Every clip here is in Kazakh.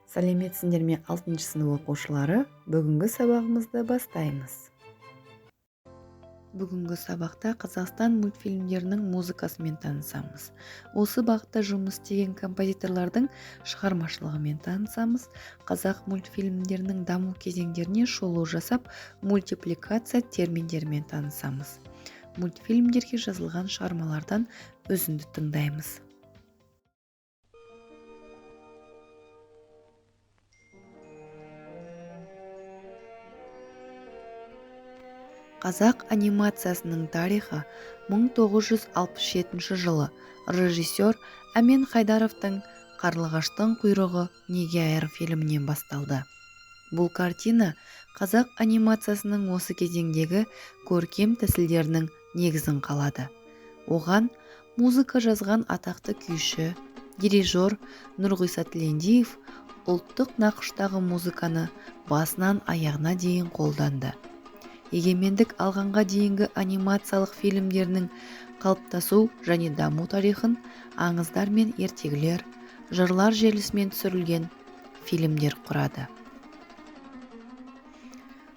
Сәлеметсіңдер ме 6 сынып оқушылары? Бүгінгі сабағымызды бастаймыз. Бүгінгі сабақта Қазақстан мультфильмдерінің музыкасымен танысамыз. Осы бағытта жұмыс істеген композиторлардың шығармашылығымен танысамыз. Қазақ мультфильмдерінің даму кезеңдеріне шолу жасап, мультипликация терминдерімен танысамыз. Мультфильмдерге жазылған шығармалардан үзінді тыңдаймыз. Қазақ анимациясының тарихы 1967 жылы режиссер Әмен Хайдаровтың «Қарлығаштың құйрығы неге айыр» фильмінен басталды. Бұл картина қазақ анимациясының осы кезеңдегі көркем тәсілдерінің негізін қалады. Оған музыка жазған атақты күйші, дирижер Нұрғиса Тілендиев ұлттық нақыштағы музыканы басынан аяғына дейін қолданды. Егемендік алғанға дейінгі анимациялық фильмдерінің қалыптасу және даму тарихын аңыздар мен ертегілер, жырлар желісімен түсірілген фильмдер құрады.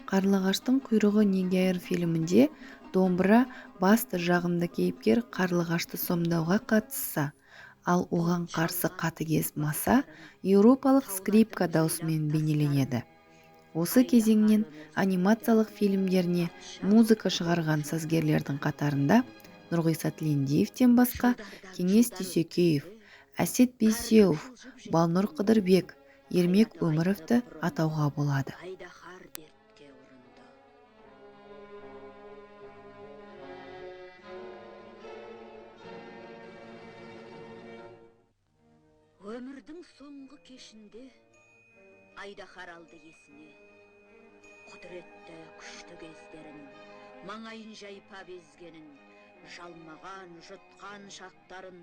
«Қарлығаштың құйрығы неге айыр» фильмінде домбыра басты жағымды кейіпкер қарлығашты сомдауға қатысса, ал оған қарсы қатыгез маса еуропалық скрипка даусымен бейнеленеді. Осы кезеңнен анимациялық фильмдеріне музыка шығарған сазгерлердің қатарында Нұрғиса Тілендиевтен басқа Кеңес Дүйсекеев, Әсет Бейсеуов, Балнұр Қыдырбек, Ермек Өміровті атауға болады. Өмірдің соңғы кешінде Айдаһар алды есіне, құдіретті күшті кездерін, маңайын жайпа безгенін, жалмаған, жұтқан шақтарын,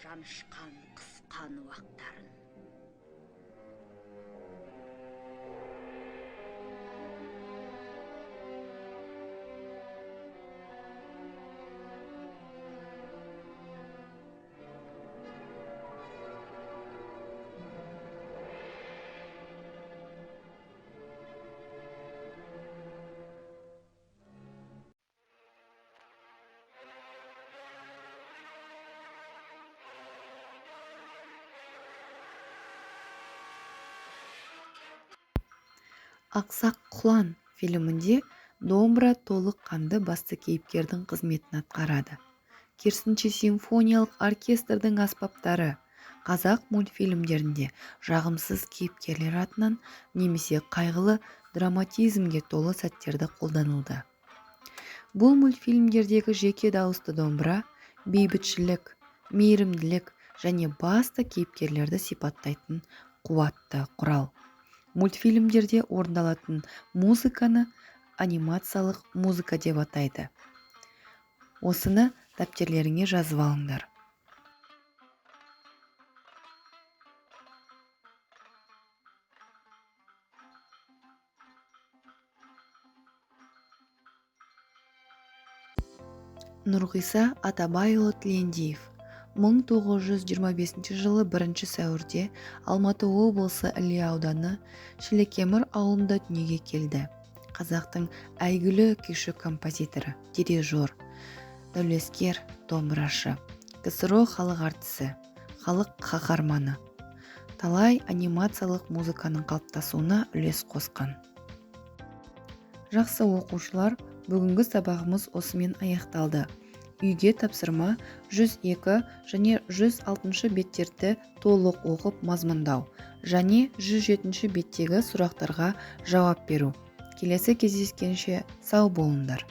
жанышқан, қысқан уақыттарын. «Ақсақ құлан» фильмінде домбыра толық қанды басты кейіпкердің қызметін атқарады. Керісінше симфониялық оркестрдің аспаптары қазақ мультфильмдерінде жағымсыз кейіпкерлер атынан немесе қайғылы драматизмге толы сәттерді қолданылды. Бұл мультфильмдердегі жеке дауысты домбыра бейбітшілік, мейірімділік және басты кейіпкерлерді сипаттайтын қуатты құрал. Мультфильмдерде орындалатын музыканы анимациялық музыка деп атайды. Осыны дәптерлеріңе жазып алыңдар. Нұрғиса Атабайұлы Тілендиев 1925 жылы 1 сәуірде Алматы облысы Іле ауданы Шілікемір ауылында дүниеге келді. Қазақтың әйгілі күйші композиторы, дирижер, дәулескер, домбырашы, КСРО халық артисі, халық қаһарманы. Талай анимациялық музыканың қалыптасуына үлес қосқан. Жақсы оқушылар, бүгінгі сабағымыз осымен аяқталды. Үйге тапсырма 102 және 106 беттерді толық оқып мазмұндау және 107 беттегі сұрақтарға жауап беру. Келесі кездескенше сау болыңдар.